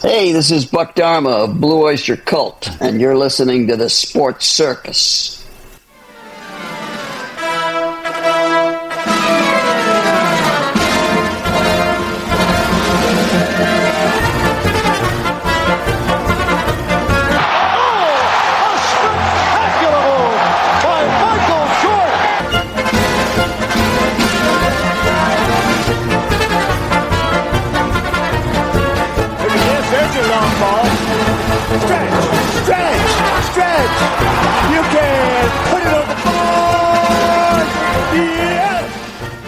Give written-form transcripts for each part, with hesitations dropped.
Hey, this is Buck Dharma of Blue Oyster Cult, and you're listening to the Sports Circus.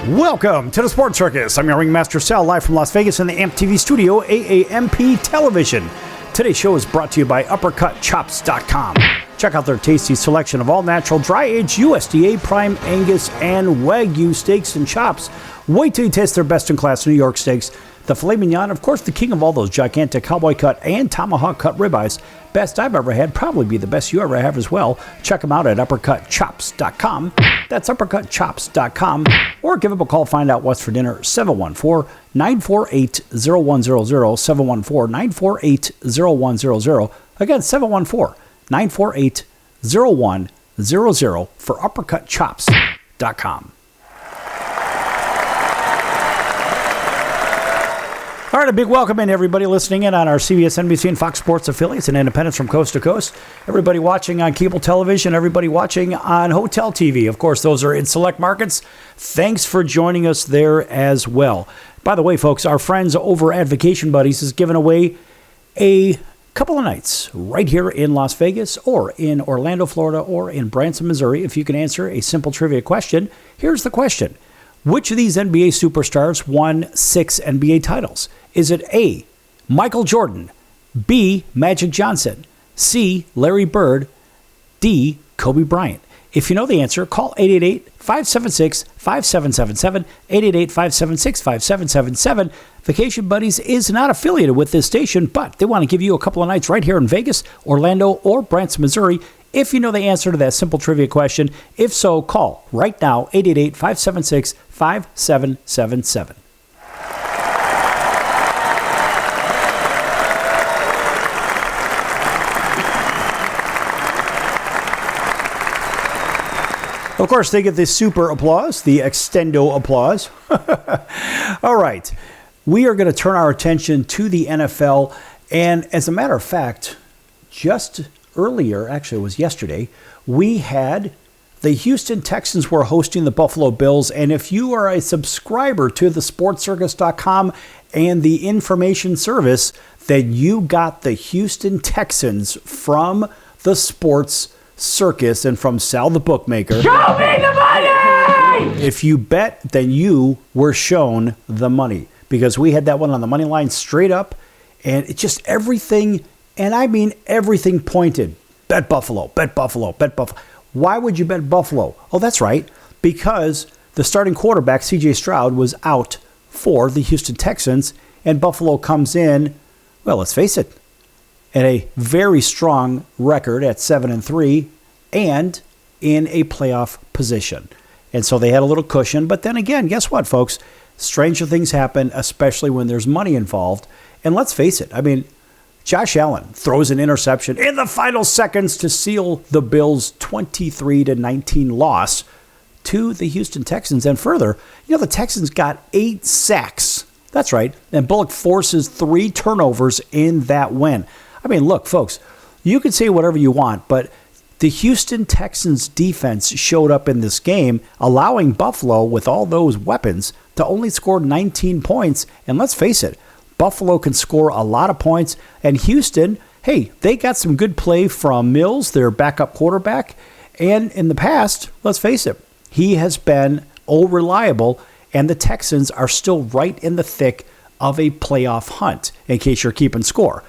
Welcome to the Sports Circus. I'm your ringmaster Sal, live from Las Vegas in the AMP TV studio, AAMP Television. Today's show is brought to you by UppercutChops.com. Check out their tasty selection of all-natural, dry-aged USDA, prime Angus, and Wagyu steaks and chops. Wait till you taste their best-in-class New York steaks. The filet mignon, of course, the king of all those gigantic cowboy cut and tomahawk cut ribeyes. Best I've ever had, probably be the best you ever have as well. Check them out at UppercutChops.com. That's UppercutChops.com. Or give them a call, find out what's for dinner, 714-948-0100, 714-948-0100. Again, 714-948-0100 for UppercutChops.com. All right, a big welcome in everybody listening in on our CBS, NBC, and Fox Sports affiliates and independents from coast to coast. Everybody watching on cable television, everybody watching on hotel TV. Of course, those are in select markets. Thanks for joining us there as well. By the way, folks, our friends over at Vacation Buddies is giving away a couple of nights right here in Las Vegas or in Orlando, Florida, or in Branson, Missouri. If you can answer a simple trivia question, here's the question. Which of these NBA superstars won 6 NBA titles? Is it A, Michael Jordan, B, Magic Johnson, C, Larry Bird, D, Kobe Bryant? If you know the answer, call 888-576-5777, 888-576-5777. Vacation Buddies is not affiliated with this station, but they want to give you a couple of nights right here in Vegas, Orlando, or Branson, Missouri. If you know the answer to that simple trivia question, if so, call right now, 888-576-5777. Of course, they get the super applause, the extendo applause. All right. We are going to turn our attention to the NFL. And as a matter of fact, just earlier, actually it was yesterday, we had the Houston Texans were hosting the Buffalo Bills. And if you are a subscriber to the sportscircus.com and the information service, then you got the Houston Texans from the Sports Circus and from Sal the Bookmaker. Show me the money! If you bet, then you were shown the money, because we had that one on the money line straight up, and it just everything, and I mean everything pointed. Bet Buffalo, bet Buffalo, bet Buffalo. Why would you bet Buffalo? Oh, that's right, because the starting quarterback, C.J. Stroud, was out for the Houston Texans, and Buffalo comes in, well, let's face it, at a very strong record at 7-3 and in a playoff position. And so they had a little cushion. But then again, guess what, folks? Stranger things happen, especially when there's money involved. And let's face it, I mean, Josh Allen throws an interception in the final seconds to seal the Bills' 23-19 loss to the Houston Texans. And further, the Texans got 8 sacks. That's right. And Bullock forces 3 turnovers in that win. I mean, look, folks, you can say whatever you want, but the Houston Texans defense showed up in this game, allowing Buffalo, with all those weapons, to only score 19 points. And let's face it, Buffalo can score a lot of points. And Houston, hey, they got some good play from Mills, their backup quarterback. And in the past, let's face it, he has been reliable, and the Texans are still right in the thick of a playoff hunt, in case you're keeping score.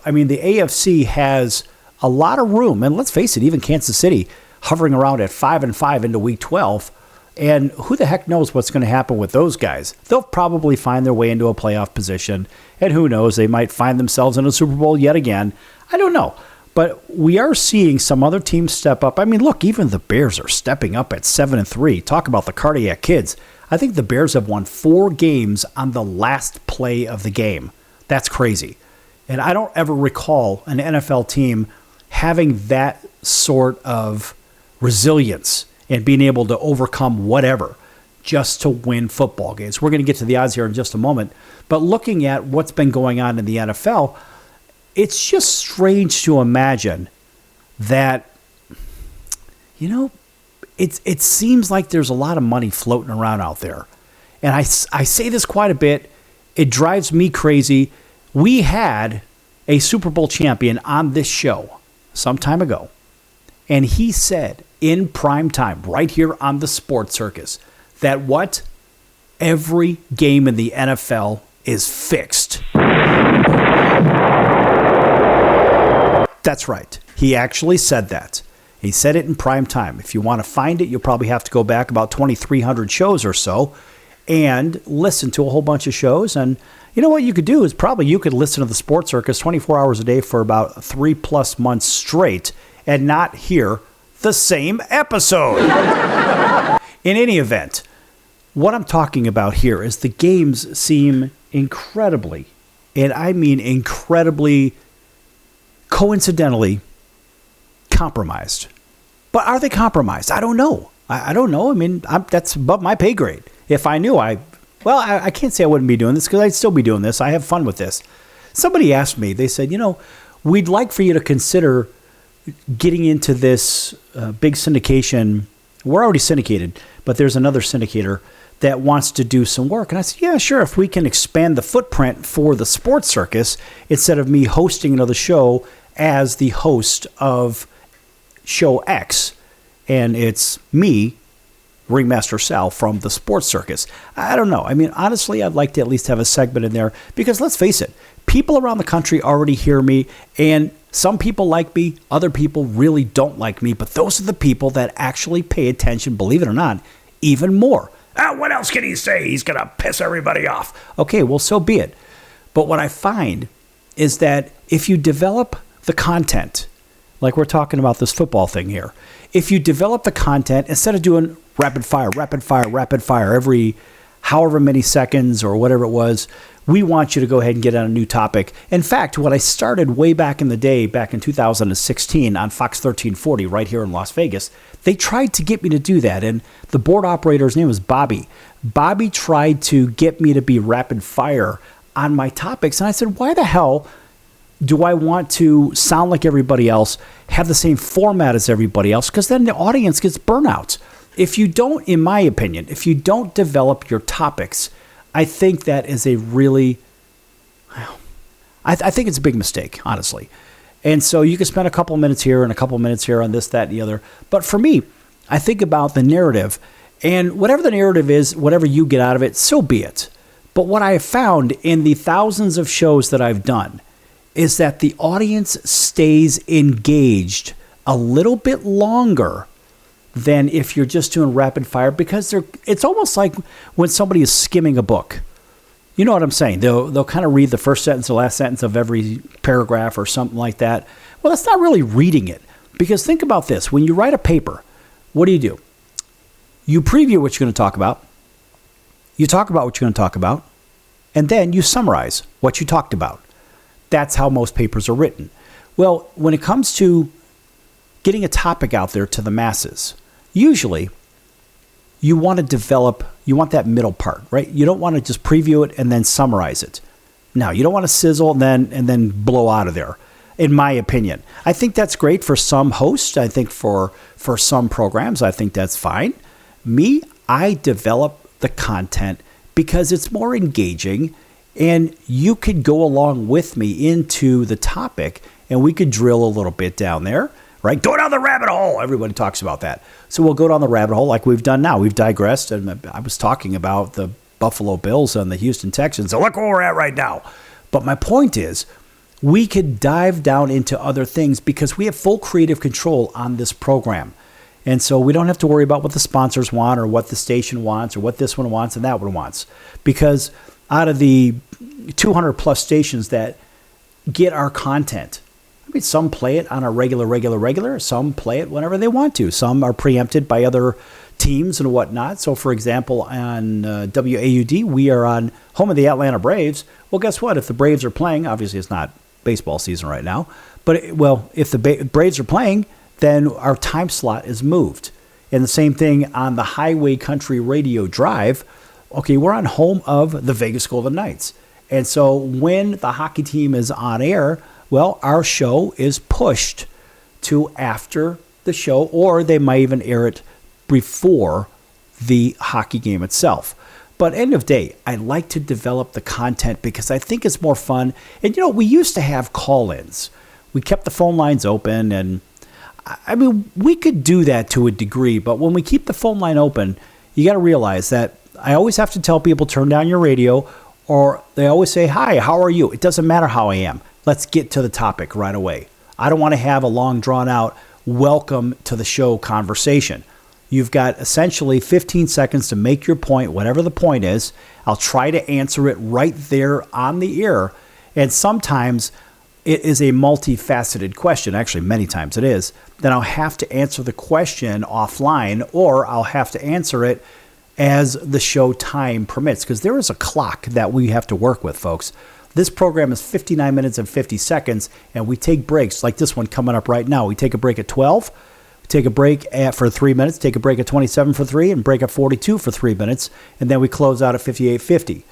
I mean, the AFC has a lot of room, and let's face it, even Kansas City hovering around at 5-5 into Week 12, and who the heck knows what's going to happen with those guys? They'll probably find their way into a playoff position, and who knows, they might find themselves in a Super Bowl yet again. I don't know, but we are seeing some other teams step up. I mean, look, even the Bears are stepping up at 7-3. Talk about the cardiac kids. I think the Bears have won 4 games on the last play of the game. That's crazy. And I don't ever recall an NFL team having that sort of resilience and being able to overcome whatever just to win football games. We're going to get to the odds here in just a moment. But looking at what's been going on in the NFL, it's just strange to imagine that, it seems like there's a lot of money floating around out there. And I say this quite a bit. It drives me crazy. We had a Super Bowl champion on this show some time ago, and he said in prime time, right here on the Sports Circus, that what? Every game in the NFL is fixed. That's right. He actually said that. He said it in prime time. If you want to find it, you'll probably have to go back about 2,300 shows or so and listen to a whole bunch of shows. And you know what you could do is probably you could listen to the Sports Circus 24 hours a day for about 3+ months straight and not hear the same episode. In any event, what I'm talking about here is the games seem incredibly, and I mean incredibly, coincidentally compromised. But are they compromised? I don't know. I don't know. I mean, that's above my pay grade. If I knew, I can't say I wouldn't be doing this because I'd still be doing this. I have fun with this. Somebody asked me, they said, we'd like for you to consider getting into this big syndication. We're already syndicated, but there's another syndicator that wants to do some work. And I said, yeah, sure. If we can expand the footprint for the Sports Circus, instead of me hosting another show as the host of Show X, and it's me, Ringmaster Sal, from the Sports Circus. I don't know. I mean, honestly, I'd like to at least have a segment in there because let's face it, people around the country already hear me, and some people like me, other people really don't like me, but those are the people that actually pay attention, believe it or not, even more. What else can he say? He's going to piss everybody off. Okay, well, so be it. But what I find is that if you develop the content, like we're talking about this football thing here, if you develop the content, instead of doing rapid fire every however many seconds or whatever it was, we want you to go ahead and get on a new topic. In fact, when I started way back in the day, back in 2016 on Fox 1340 right here in Las Vegas, they tried to get me to do that. And the board operator's name was Bobby. Bobby tried to get me to be rapid fire on my topics. And I said, why the hell do I want to sound like everybody else, have the same format as everybody else? Because then the audience gets burnout. If you don't, in my opinion, if you don't develop your topics, I think that is a really, I think it's a big mistake, honestly. And so you can spend a couple of minutes here and a couple of minutes here on this, that, and the other. But for me, I think about the narrative. And whatever the narrative is, whatever you get out of it, so be it. But what I have found in the thousands of shows that I've done is that the audience stays engaged a little bit longer than if you're just doing rapid fire, because it's almost like when somebody is skimming a book. You know what I'm saying? They'll kind of read the first sentence or last sentence of every paragraph or something like that. Well, that's not really reading it, because think about this. When you write a paper, what do? You preview what you're going to talk about. You talk about what you're going to talk about, and then you summarize what you talked about. That's how most papers are written. Well, when it comes to getting a topic out there to the masses, usually you want to develop, you want that middle part, right? You don't want to just preview it and then summarize it. No, you don't want to sizzle and then blow out of there, in my opinion. I think that's great for some hosts. I think for some programs, I think that's fine. Me, I develop the content because it's more engaging, and you could go along with me into the topic, and we could drill a little bit down there, right? Go down the rabbit hole. Everybody talks about that. So we'll go down the rabbit hole like we've done now. We've digressed, and I was talking about the Buffalo Bills and the Houston Texans. So look where we're at right now. But my point is, we could dive down into other things because we have full creative control on this program. And so we don't have to worry about what the sponsors want or what the station wants or what this one wants and that one wants. Because out of the 200 plus stations that get our content, I mean, some play it on a regular. Some play it whenever they want to. Some are preempted by other teams and whatnot. So, for example, on WAUD, we are on home of the Atlanta Braves. Well, guess what? If the Braves are playing, obviously it's not baseball season right now. But, if the Braves are playing, then our time slot is moved. And the same thing on the Highway Country Radio Drive. Okay, we're on home of the Vegas Golden Knights. And so when the hockey team is on air, well, our show is pushed to after the show, or they might even air it before the hockey game itself. But end of day, I like to develop the content because I think it's more fun. And, we used to have call-ins. We kept the phone lines open, and I mean, we could do that to a degree, but when we keep the phone line open, you got to realize that I always have to tell people, turn down your radio, or they always say, hi, how are you? It doesn't matter how I am. Let's get to the topic right away. I don't want to have a long, drawn-out welcome to the show conversation. You've got essentially 15 seconds to make your point, whatever the point is. I'll try to answer it right there on the air, and sometimes it is a multifaceted question. Actually, many times it is. Then I'll have to answer the question offline, or I'll have to answer it as the show time permits, because there is a clock that we have to work with, folks. This program is 59 minutes and 50 seconds, and we take breaks like this one coming up right now. We take a break at 12, take a break for 3 minutes, take a break at 27 for 3, and break at 42 for 3 minutes, and then we close out at 58:50,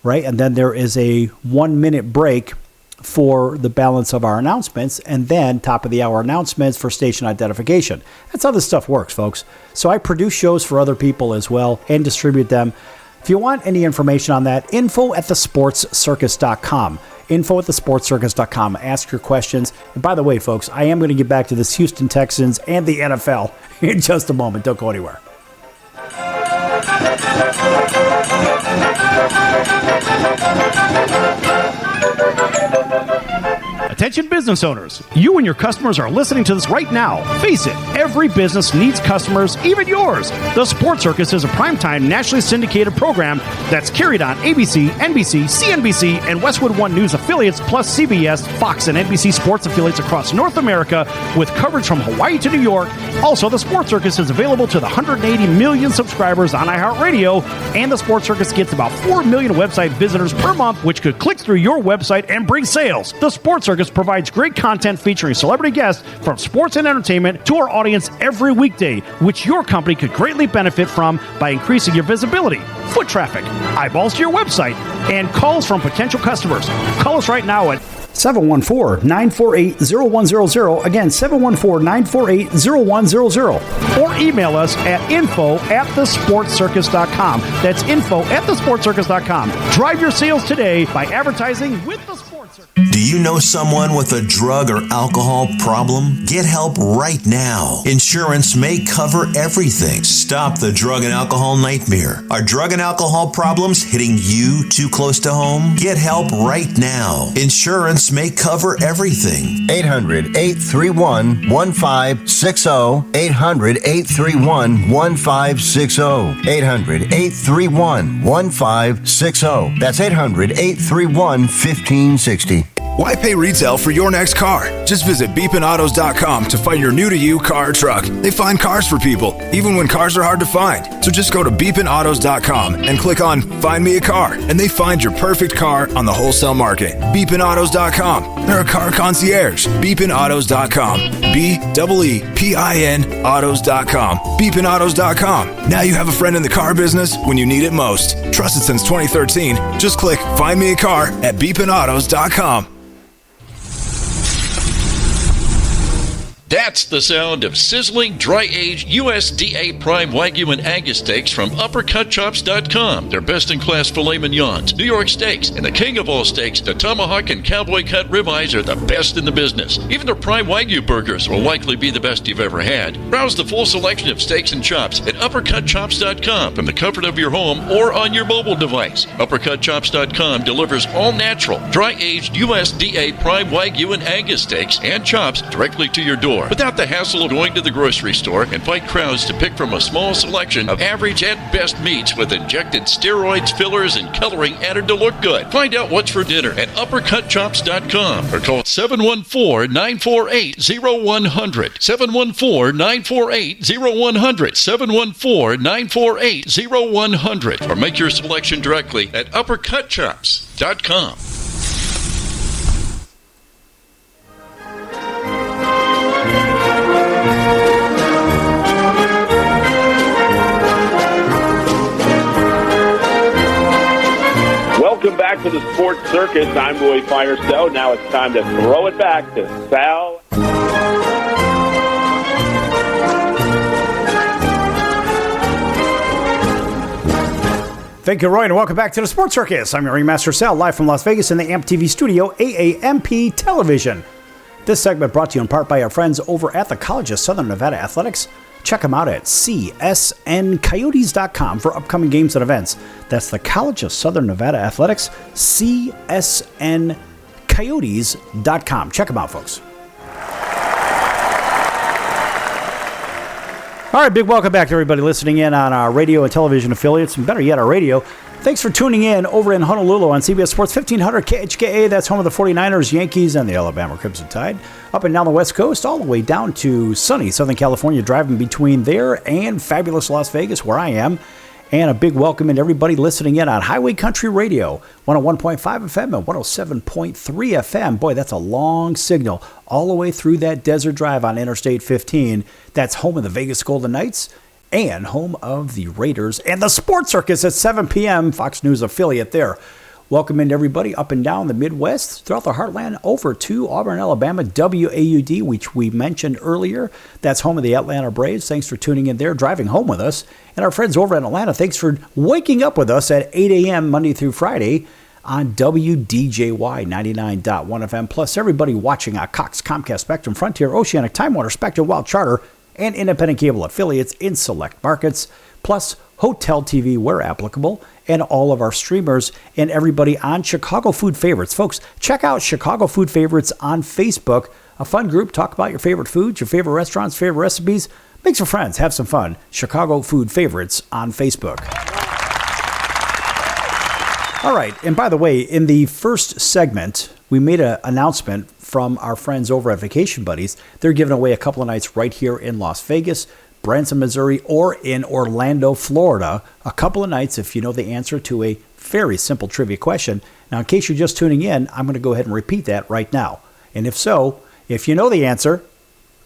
right? And then there is a 1 minute break for the balance of our announcements, and then top of the hour announcements for station identification. That's how this stuff works, folks. So I produce shows for other people as well and distribute them. If you want any information on that, info@thesportscircus.com. Info@thesportscircus.com. Ask your questions. And by the way, folks, I am going to get back to this Houston Texans and the NFL in just a moment. Don't go anywhere. Attention business owners, you and your customers are listening to this right now. Face it, every business needs customers, even yours. The Sports Circus is a primetime nationally syndicated program that's carried on ABC, NBC, CNBC, and Westwood One News affiliates, plus CBS, Fox, and NBC Sports affiliates across North America, with coverage from Hawaii to New York. Also, the Sports Circus is available to the 180 million subscribers on iHeartRadio, and the Sports Circus gets about 4 million website visitors per month, which could click through your website and bring sales. The Sports Circus provides great content featuring celebrity guests from sports and entertainment to our audience every weekday, which your company could greatly benefit from by increasing your visibility, foot traffic, eyeballs to your website, and calls from potential customers. Call us right now at 714-948-0100. Again, 714-948-0100. Or email us at info@thesportscircus.com. That's info@thesportscircus.com. Drive your sales today by advertising with the Sports Circus. Do you know someone with a drug or alcohol problem? Get help right now. Insurance may cover everything. Stop the drug and alcohol nightmare. Are drug and alcohol problems hitting you too close to home? Get help right now. Insurance may cover everything. 800-831-1560. 800-831-1560. 800-831-1560. That's 800-831-1560. Why pay retail for your next car? Just visit beepinautos.com to find your new-to-you car or truck. They find cars for people, even when cars are hard to find. So just go to beepinautos.com and click on Find Me a Car, and they find your perfect car on the wholesale market. beepinautos.com. They're a car concierge. beepinautos.com. BEEPIN autos.com. beepinautos.com. Now you have a friend in the car business when you need it most. Trusted since 2013. Just click Find Me a Car at beepinautos.com. That's the sound of sizzling, dry-aged USDA Prime Wagyu and Angus steaks from UpperCutChops.com. Their best-in-class filet mignons, New York steaks, and the king of all steaks, the tomahawk and cowboy cut ribeyes are the best in the business. Even their Prime Wagyu burgers will likely be the best you've ever had. Browse the full selection of steaks and chops at UpperCutChops.com from the comfort of your home or on your mobile device. UpperCutChops.com delivers all-natural, dry-aged USDA Prime Wagyu and Angus steaks and chops directly to your door, without the hassle of going to the grocery store and fight crowds to pick from a small selection of average and best meats with injected steroids, fillers, and coloring added to look good. Find out what's for dinner at UpperCutChops.com or call 714-948-0100. 714-948-0100. 714-948-0100. Or make your selection directly at UpperCutChops.com. back to the Sports Circus. I'm Roy Firestone. Now it's time to throw it back to Sal. Thank you, Roy, and welcome back to the Sports Circus. I'm your ringmaster, Sal, live from Las Vegas in the AMP TV studio, AAMP Television. This segment brought to you in part by our friends over at the College of Southern Nevada Athletics. Check them out at csncoyotes.com for upcoming games and events. That's the College of Southern Nevada Athletics, csncoyotes.com. Check them out, folks. All right, big welcome back to everybody listening in on our radio and television affiliates, and better yet, our radio. Thanks for tuning in over in Honolulu on CBS Sports 1500 KHKA. That's home of the 49ers, Yankees, and the Alabama Crimson Tide. Up and down the West Coast, all the way down to sunny Southern California, driving between there and fabulous Las Vegas, where I am. And a big welcome to everybody listening in on Highway Country Radio, 101.5 FM and 107.3 FM. Boy, that's a long signal all the way through that desert drive on Interstate 15. That's home of the Vegas Golden Knights and home of the Raiders and the Sports Circus at 7 p.m. Fox News affiliate there. Welcome in everybody up and down the Midwest, throughout the heartland, over to Auburn, Alabama, WAUD, which we mentioned earlier. That's home of the Atlanta Braves. Thanks for tuning in there, driving home with us. And our friends over in Atlanta, thanks for waking up with us at 8 a.m. Monday through Friday on WDJY 99.1 FM. Plus everybody watching on Cox, Comcast, Spectrum, Frontier, Oceanic, Time Warner, Spectrum, Wild Charter, and independent cable affiliates in select markets, plus Hotel TV where applicable, and all of our streamers and everybody on Chicago Food Favorites. Folks, check out Chicago Food Favorites on Facebook, a fun group. Talk about your favorite foods, your favorite restaurants, favorite recipes. Make some friends, have some fun. Chicago Food Favorites on Facebook. All right, and by the way, in the first segment, we made an announcement from our friends over at Vacation Buddies. They're giving away a couple of nights right here in Las Vegas, Branson, Missouri, or in Orlando, Florida. A couple of nights if you know the answer to a very simple trivia question. Now, in case you're just tuning in, I'm going to go ahead and repeat that right now. And if so, if you know the answer,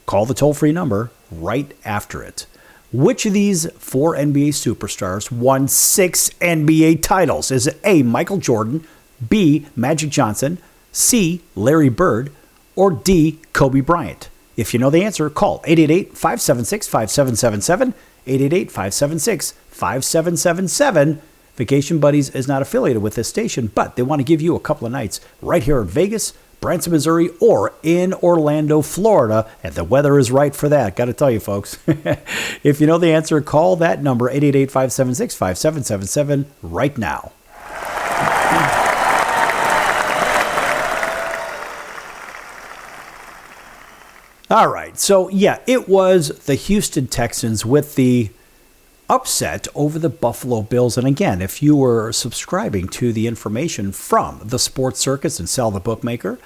call the toll-free number right after it. Which of these four NBA superstars won 6 NBA titles? Is it A, Michael Jordan, B, Magic Johnson, C, Larry Bird, or D, Kobe Bryant? If you know the answer, call 888-576-5777, 888-576-5777. Vacation Buddies is not affiliated with this station, but they want to give you a couple of nights right here in Vegas, Branson, Missouri, or in Orlando, Florida, and the weather is right for that. Got to tell you, folks. If you know the answer, call that number, 888-576-5777, right now. All right, so yeah, it was the Houston Texans with the upset over the Buffalo Bills. And again, if you were subscribing to the information from the Sports Circus and Sal the Bookmaker,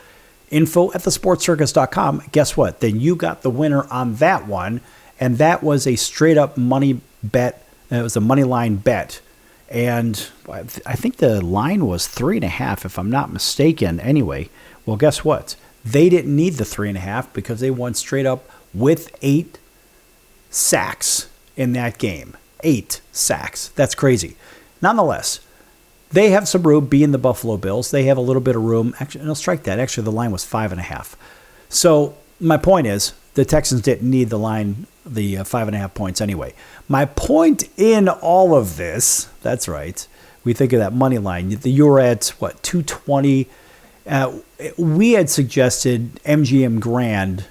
info at thesportscircus.com, guess what? Then you got the winner on that one, and that was a straight-up money bet. It was a money line bet. And I think the line was 3.5, if I'm not mistaken. Anyway, well, guess what? They didn't need the 3.5 because they won straight up with 8 sacks in that game. 8 sacks. That's crazy. Nonetheless, they have some room, being the Buffalo Bills. They have a little bit of room. Actually, no, strike that. Actually, the line was 5.5. So my point is, the Texans didn't need the line, the 5.5 points anyway. My point in all of this, that's right, we think of that money line. You were at, what, 220. We had suggested MGM Grand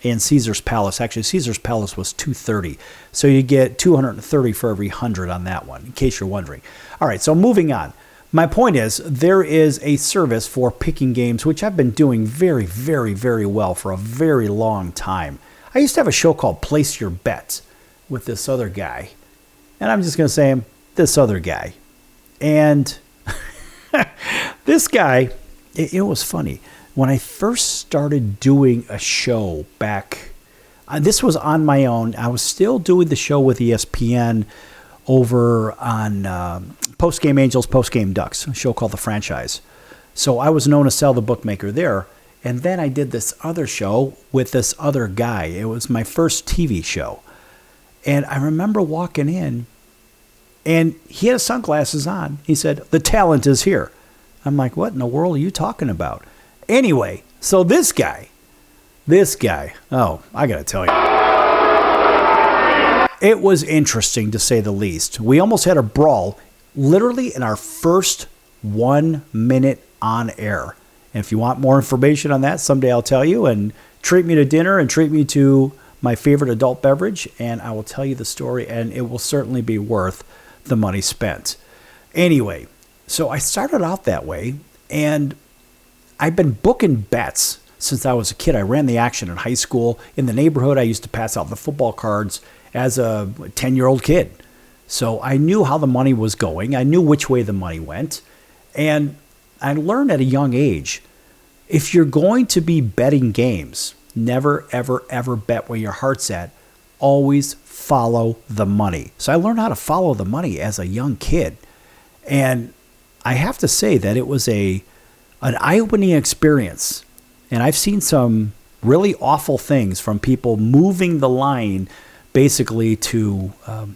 and Caesar's Palace. Actually, Caesar's Palace was 230. So you get 230 for every 100 on that one, in case you're wondering. All right, so moving on. My point is, there is a service for picking games, which I've been doing very, very, very well for a very long time. I used to have a show called Place Your Bets with this other guy. And I'm just going to say him, this other guy. And this guy, it was funny. When I first started doing a show back, this was on my own. I was still doing the show with ESPN over on Postgame Angels, Postgame Ducks, a show called The Franchise. So I was known as Sal the Bookmaker there. And then I did this other show with this other guy. It was my first TV show. And I remember walking in, and he had his sunglasses on. He said, "The talent is here." I'm like, what in the world are you talking about? Anyway, so this guy, oh, I got to tell you. It was interesting, to say the least. We almost had a brawl literally in our first 1 minute on air. And if you want more information on that, someday I'll tell you. And treat me to dinner and treat me to my favorite adult beverage, and I will tell you the story, and it will certainly be worth the money spent. Anyway, so I started out that way, and I've been booking bets since I was a kid. I ran the action in high school. In the neighborhood, I used to pass out the football cards as a 10-year-old kid. So I knew how the money was going. I knew which way the money went. And I learned at a young age, if you're going to be betting games, never, ever, ever bet where your heart's at. Always follow the money. So I learned how to follow the money as a young kid. And I have to say that it was an eye-opening experience. And I've seen some really awful things from people moving the line basically to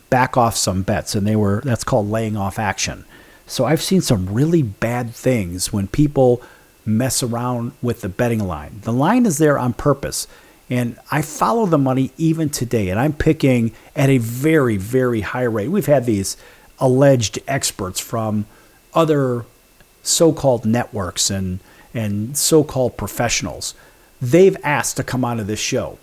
back off some bets. And that's called laying off action. So I've seen some really bad things when people mess around with the betting line. The line is there on purpose. And I follow the money even today. And I'm picking at a very, very high rate. We've had these alleged experts from other so-called networks and so-called professionals. They've asked to come onto this show.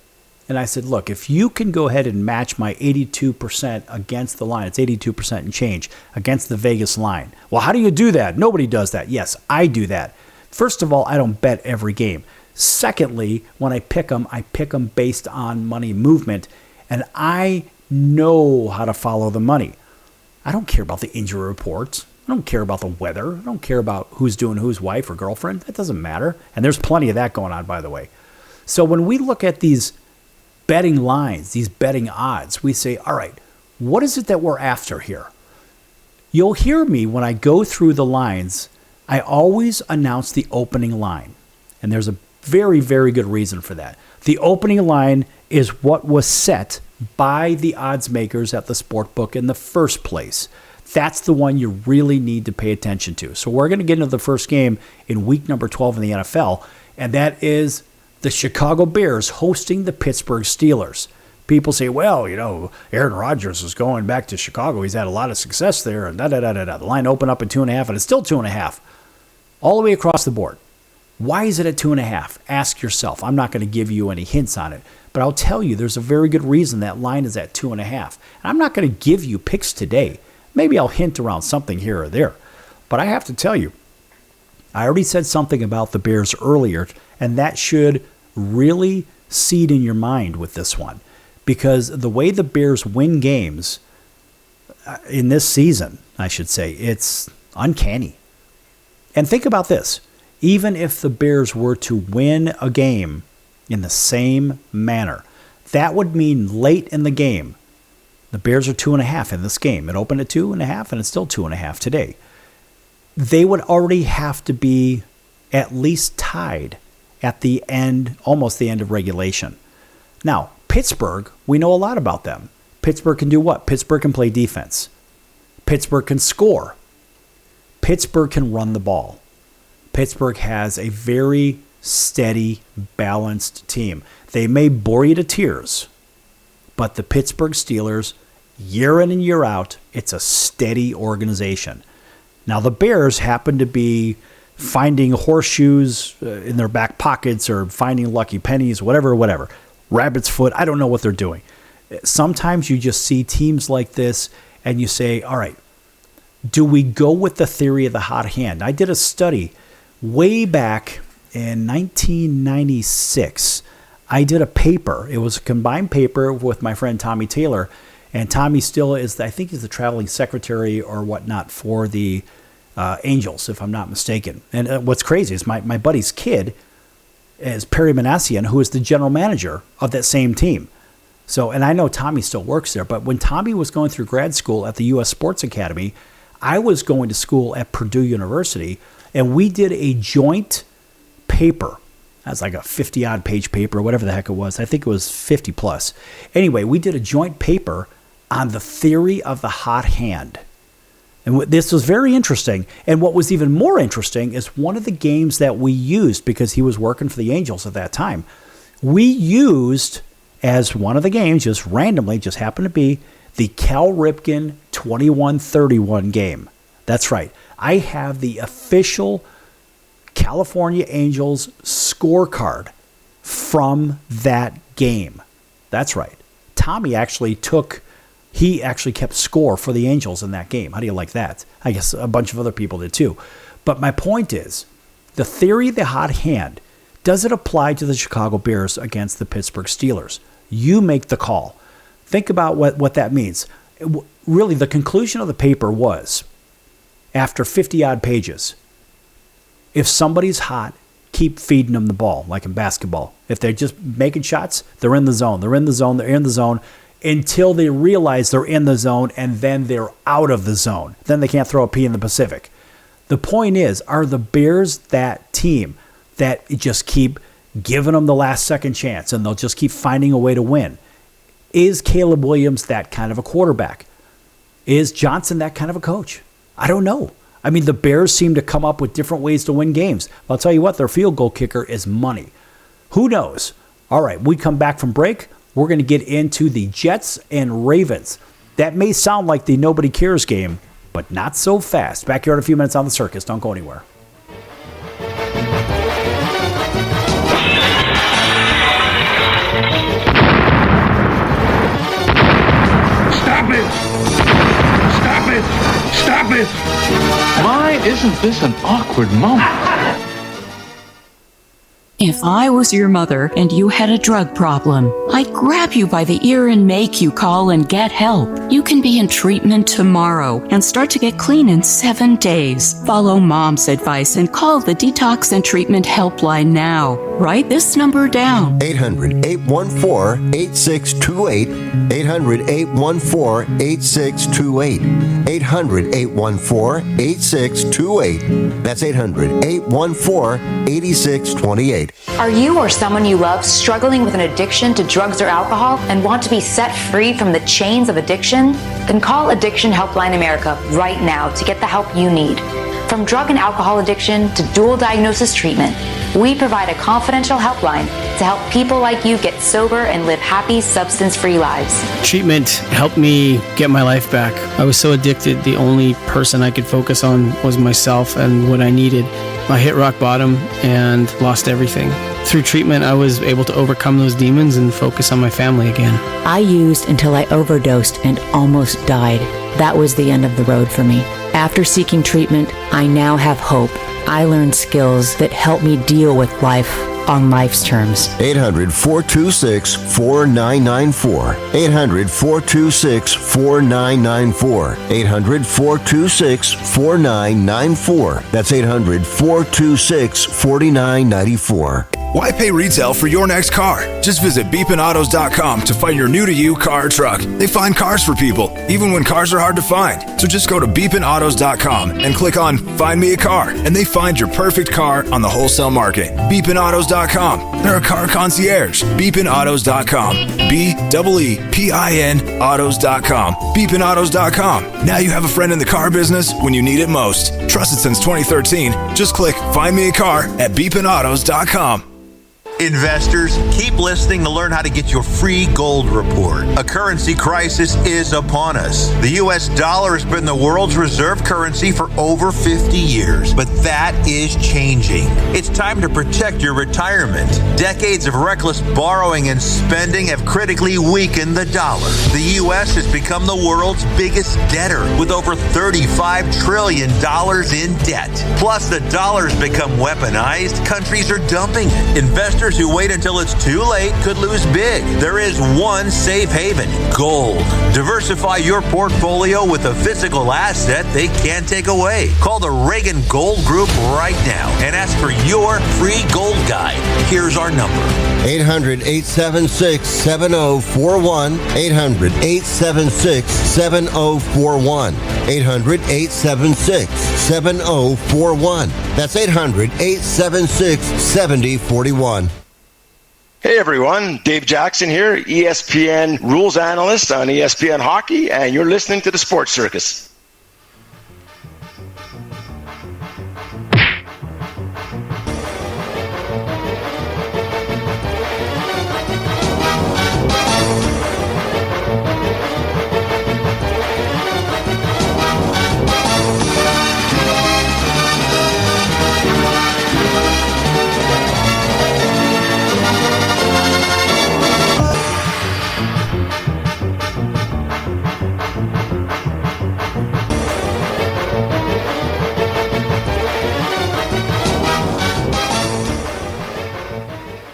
And I said, look, if you can go ahead and match my 82% against the line, it's 82% and change, against the Vegas line. Well, how do you do that? Nobody does that. Yes, I do that. First of all, I don't bet every game. Secondly, when I pick them based on money movement, and I know how to follow the money. I don't care about the injury reports. I don't care about the weather. I don't care about who's doing whose wife or girlfriend. That doesn't matter. And there's plenty of that going on, by the way. So when we look at these betting lines, these betting odds, we say, all right, what is it that we're after here? You'll hear me when I go through the lines, I always announce the opening line. And there's a very, very good reason for that. The opening line is what was set by the odds makers at the sport book in the first place. That's the one you really need to pay attention to. So we're going to get into the first game in week number 12 in the NFL, and that is the Chicago Bears hosting the Pittsburgh Steelers. People say, well, Aaron Rodgers is going back to Chicago. He's had a lot of success there, and da-da-da-da-da. The line opened up at 2.5, and it's still 2.5. All the way across the board. Why is it at 2.5? Ask yourself. I'm not going to give you any hints on it, but I'll tell you there's a very good reason that line is at 2.5. And I'm not going to give you picks today. Maybe I'll hint around something here or there. But I have to tell you, I already said something about the Bears earlier, and that should really seed in your mind with this one. Because the way the Bears win games in this season, I should say, it's uncanny. And think about this. Even if the Bears were to win a game in the same manner, that would mean late in the game, the Bears are 2.5 in this game. It opened at 2.5, and it's still 2.5 today. They would already have to be at least tied at the end, almost the end of regulation. Now, Pittsburgh, we know a lot about them. Pittsburgh can do what? Pittsburgh can play defense. Pittsburgh can score. Pittsburgh can run the ball. Pittsburgh has a very steady, balanced team. They may bore you to tears, but the Pittsburgh Steelers, year in and year out, it's a steady organization. Now, the Bears happen to be finding horseshoes in their back pockets or finding lucky pennies, whatever. Rabbit's foot, I don't know what they're doing. Sometimes you just see teams like this and you say, all right, do we go with the theory of the hot hand? I did a study way back in 1996. I did a paper. It was a combined paper with my friend Tommy Taylor. And Tommy still is, I think he's the traveling secretary or whatnot for the Angels, if I'm not mistaken. And what's crazy is my buddy's kid is Perry Manassian, who is the general manager of that same team. So, and I know Tommy still works there, but when Tommy was going through grad school at the U.S. Sports Academy, I was going to school at Purdue University, and we did a joint paper. That's like a 50-odd page paper, whatever the heck it was. I think it was 50 plus. Anyway, we did a joint paper on the theory of the hot hand. And this was very interesting. And what was even more interesting is one of the games that we used, because he was working for the Angels at that time, we used as one of the games, just randomly, just happened to be the Cal Ripken 21-31 game. That's right. I have the official California Angels scorecard from that game. That's right. Tommy actually kept score for the Angels in that game. How do you like that? I guess a bunch of other people did too. But my point is, the theory of the hot hand, does it apply to the Chicago Bears against the Pittsburgh Steelers? You make the call. Think about what that means. Really, the conclusion of the paper was, after 50-odd pages, if somebody's hot, keep feeding them the ball, like in basketball. If they're just making shots, they're in the zone. They're in the zone. They're in the zone until they realize they're in the zone, and then they're out of the zone. Then they can't throw a pea in the Pacific. The point is, are the Bears that team that just keep giving them the last second chance and they'll just keep finding a way to win? Is Caleb Williams that kind of a quarterback? Is Johnson that kind of a coach? I don't know. I mean, the Bears seem to come up with different ways to win games. I'll tell you what, their field goal kicker is money. Who knows? All right, we come back from break. We're going to get into the Jets and Ravens. That may sound like the nobody cares game, but not so fast. Back here in a few minutes on The Circus. Don't go anywhere. Stop it! Stop it! Stop it! Why isn't this an awkward moment? If I was your mother and you had a drug problem, I'd grab you by the ear and make you call and get help. You can be in treatment tomorrow and start to get clean in 7 days. Follow Mom's advice and call the Detox and Treatment Helpline now. Write this number down. 800-814-8628. 800-814-8628. 800-814-8628. That's 800-814-8628. Are you or someone you love struggling with an addiction to drugs or alcohol and want to be set free from the chains of addiction? Then call Addiction Helpline America right now to get the help you need. From drug and alcohol addiction to dual diagnosis treatment, we provide a confidential helpline to help people like you get sober and live happy, substance-free lives. Treatment helped me get my life back. I was so addicted, the only person I could focus on was myself and what I needed. I hit rock bottom and lost everything. Through treatment, I was able to overcome those demons and focus on my family again. I used until I overdosed and almost died. That was the end of the road for me. After seeking treatment, I now have hope. I learned skills that help me deal with life on life's terms. 800-426-4994. 800-426-4994. 800-426-4994. That's 800-426-4994. Why pay retail for your next car? Just visit beepinautos.com to find your new-to-you car or truck. They find cars for people, even when cars are hard to find. So just go to beepinautos.com and click on Find Me a Car, and they find your perfect car on the wholesale market. Beepinautos.com. They're a car concierge. Beepinautos.com. BEEPIN autos.com. Beepinautos.com. Now you have a friend in the car business when you need it most. Trusted since 2013. Just click Find Me a Car at beepinautos.com. Investors, keep listening to learn how to get your free gold report. A currency crisis is upon us. The U.S. dollar has been the world's reserve currency for over 50 years, but that is changing. It's time to protect your retirement. Decades of reckless borrowing and spending have critically weakened the dollar. The U.S. has become the world's biggest debtor with over $35 trillion in debt. Plus, the dollar's become weaponized. Countries are dumping it. Investors who wait until it's too late could lose big. There is one safe haven: gold. Diversify your portfolio with a physical asset they can't take away. Call the Reagan Gold Group right now and ask for your free gold guide. Here's our number: 800-876-7041. 800-876-7041. 800-876-7041. That's 800-876-7041. Hey everyone, Dave Jackson here, ESPN rules analyst on ESPN Hockey, and you're listening to the Sports Circus.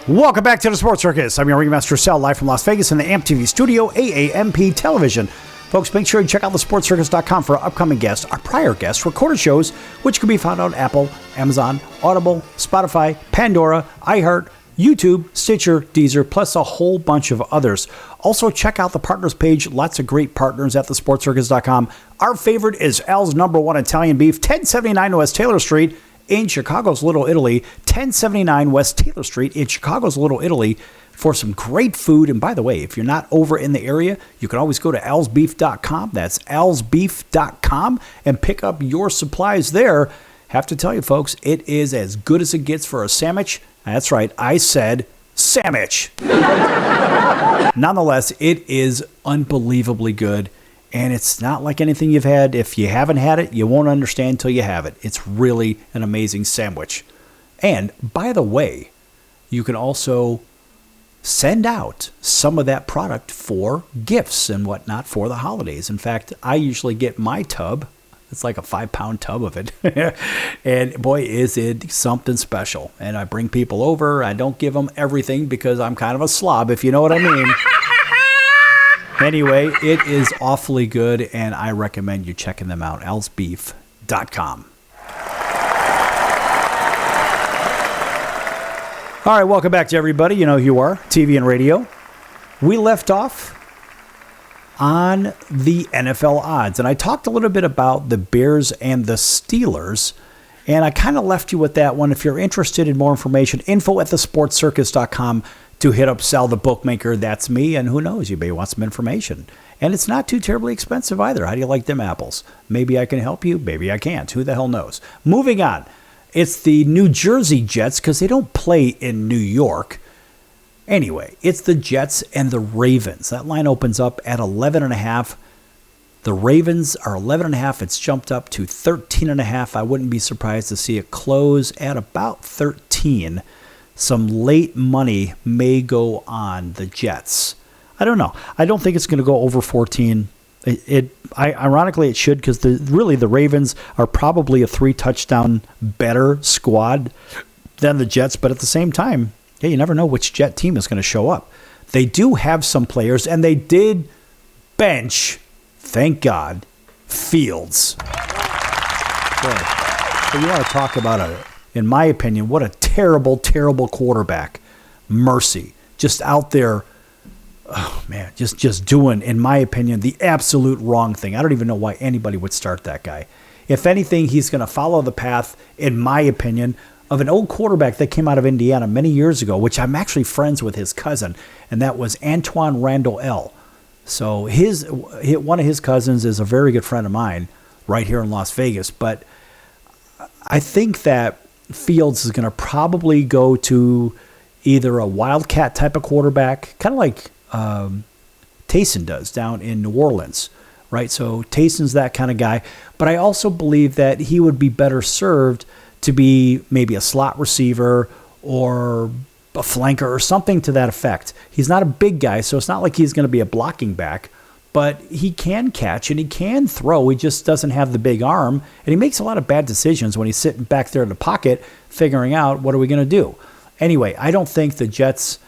Welcome back to the Sports Circus. I'm your ringmaster Sal, live from Las Vegas in the AMP TV studio, AAMP television. Folks, make sure you check out thesportscircus.com for our upcoming guests, our prior guests, recorded shows, which can be found on Apple, Amazon, Audible, Spotify, Pandora, iHeart, YouTube, Stitcher, Deezer, plus a whole bunch of others. Also, check out the partners page. Lots of great partners at thesportscircus.com. Our favorite is Al's #1 Italian Beef, 1079 West Taylor Street in Chicago's Little Italy, 1079 West Taylor Street in Chicago's Little Italy, for some great food. And by the way, if you're not over in the area, you can always go to alsbeef.com. That's alsbeef.com and pick up your supplies there. Have to tell you, folks, it is as good as it gets for a sandwich. That's right, I said sandwich. Nonetheless, it is unbelievably good. And it's not like anything you've had. If you haven't had it, you won't understand until you have it. It's really an amazing sandwich. And by the way, you can also send out some of that product for gifts and whatnot for the holidays. In fact, I usually get my tub. It's like a 5-pound tub of it. And boy, is it something special. And I bring people over. I don't give them everything because I'm kind of a slob, if you know what I mean. Anyway, it is awfully good, and I recommend you checking them out, alsbeef.com. All right, welcome back to everybody. You know who you are, TV and radio. We left off on the NFL odds, and I talked a little bit about the Bears and the Steelers, and I kind of left you with that one. If you're interested in more information, info@thesportscircus.com to hit up Sal the Bookmaker. That's me, and who knows, you may want some information. And it's not too terribly expensive either. How do you like them apples? Maybe I can help you, maybe I can't. Who the hell knows? Moving on. It's the New Jersey Jets, because they don't play in New York. Anyway, it's the Jets and the Ravens. That line opens up at 11.5. The Ravens are 11.5. It's jumped up to 13.5. I wouldn't be surprised to see it close at about 13. Some late money may go on the Jets. I don't know. I don't think it's going to go over 14. Ironically, it should, because the Ravens are probably a 3-touchdown better squad than the Jets. But at the same time, hey, you never know which Jet team is going to show up. They do have some players, and they did bench, thank God, Fields. Boy, so you want to talk about in my opinion, what a terrible, terrible quarterback. Mercy. Just out there, oh man, just doing, in my opinion, the absolute wrong thing. I don't even know why anybody would start that guy. If anything, he's going to follow the path, in my opinion, of an old quarterback that came out of Indiana many years ago, which I'm actually friends with his cousin, and that was Antoine Randall L. So one of his cousins is a very good friend of mine right here in Las Vegas. But I think that Fields is going to probably go to either a wildcat type of quarterback, kind of like Taysom does down in New Orleans, right? So Taysom's that kind of guy. But I also believe that he would be better served to be maybe a slot receiver or a flanker or something to that effect. He's not a big guy, so it's not like he's going to be a blocking back, but he can catch and he can throw. He just doesn't have the big arm, and he makes a lot of bad decisions when he's sitting back there in the pocket figuring out what are we going to do. Anyway, I don't think the Jets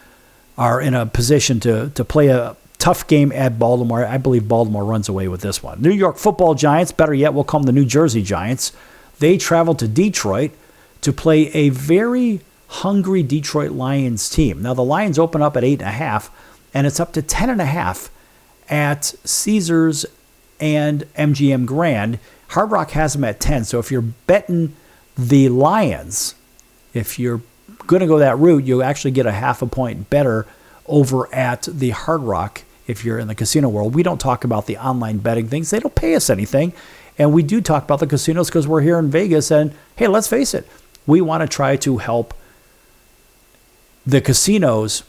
are in a position to play a tough game at Baltimore. I believe Baltimore runs away with this one. New York Football Giants, better yet, we'll call them the New Jersey Giants. They travel to Detroit to play a very hungry Detroit Lions team. Now, the Lions open up at 8.5, and it's up to 10.5 at Caesars and MGM Grand. Hard Rock has them at 10. So if you're betting the Lions, if you're going to go that route, you'll actually get a half a point better over at the Hard Rock if you're in the casino world. We don't talk about the online betting things. They don't pay us anything. And we do talk about the casinos because we're here in Vegas. And hey, let's face it, we want to try to help the casinos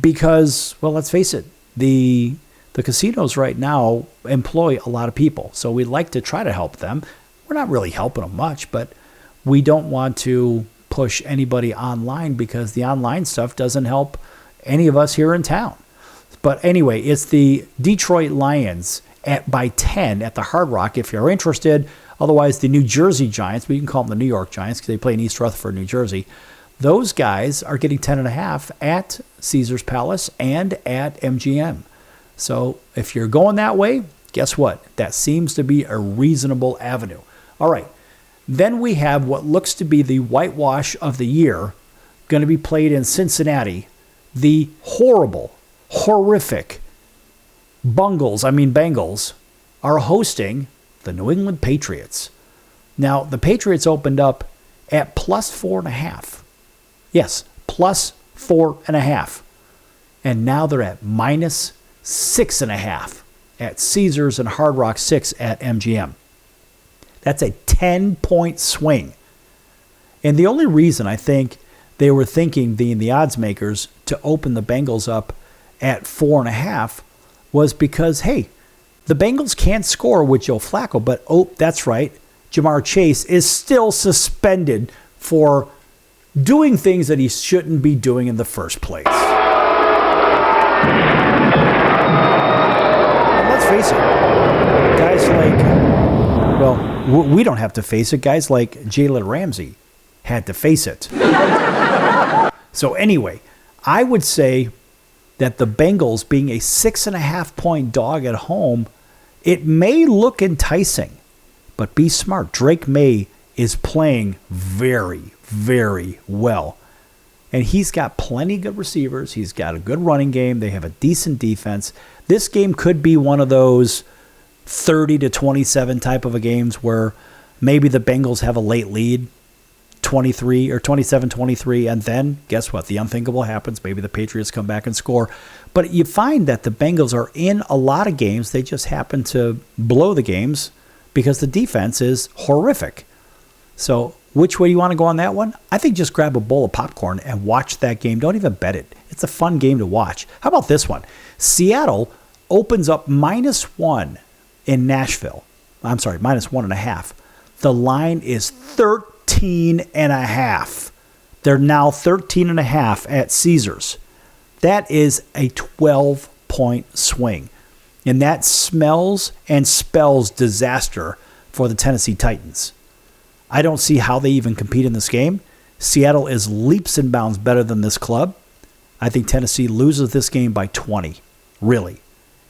because, well, let's face it, the casinos right now employ a lot of people. So we'd like to try to help them. We're not really helping them much, but we don't want to push anybody online because the online stuff doesn't help any of us here in town. But anyway, it's the Detroit Lions by 10 at the Hard Rock if you're interested. Otherwise, the New Jersey Giants, but you can call them the New York Giants because they play in East Rutherford, New Jersey. those guys are getting 10.5 at Caesars Palace and at MGM. So if you're going that way, guess what? That seems to be a reasonable avenue. All right. Then we have what looks to be the whitewash of the year, going to be played in Cincinnati. The horrific Bengals are hosting the New England Patriots. Now, the Patriots opened up at plus 4.5. Yes, plus 4.5. And now they're at minus 6.5 at Caesars and Hard Rock 6 at MGM. That's a 10-point swing. And the only reason I think they were thinking, the odds makers, to open the Bengals up at 4.5 was because, hey, the Bengals can't score with Joe Flacco, but that's right, Jamar Chase is still suspended for doing things that he shouldn't be doing in the first place. And let's face it, guys like, we don't have to face it. Guys like Jalen Ramsey had to face it. So anyway, I would say that the Bengals being a 6.5-point dog at home, it may look enticing, but be smart. Drake May is playing very, very well. And he's got plenty of good receivers. He's got a good running game. They have a decent defense. This game could be one of those 30-27 type of a games where maybe the Bengals have a late lead, 23 or 27-23, and then guess what? The unthinkable happens. Maybe the Patriots come back and score. But you find that the Bengals are in a lot of games. They just happen to blow the games because the defense is horrific. So which way do you want to go on that one? I think just grab a bowl of popcorn and watch that game. Don't even bet it. It's a fun game to watch. How about this one? Seattle opens up -1 in Nashville. I'm sorry, -1.5. The line is 13.5. They're now 13.5 at Caesars. That is a 12-point swing. And that smells and spells disaster for the Tennessee Titans. I don't see how they even compete in this game. Seattle is leaps and bounds better than this club. I think Tennessee loses this game by 20, really.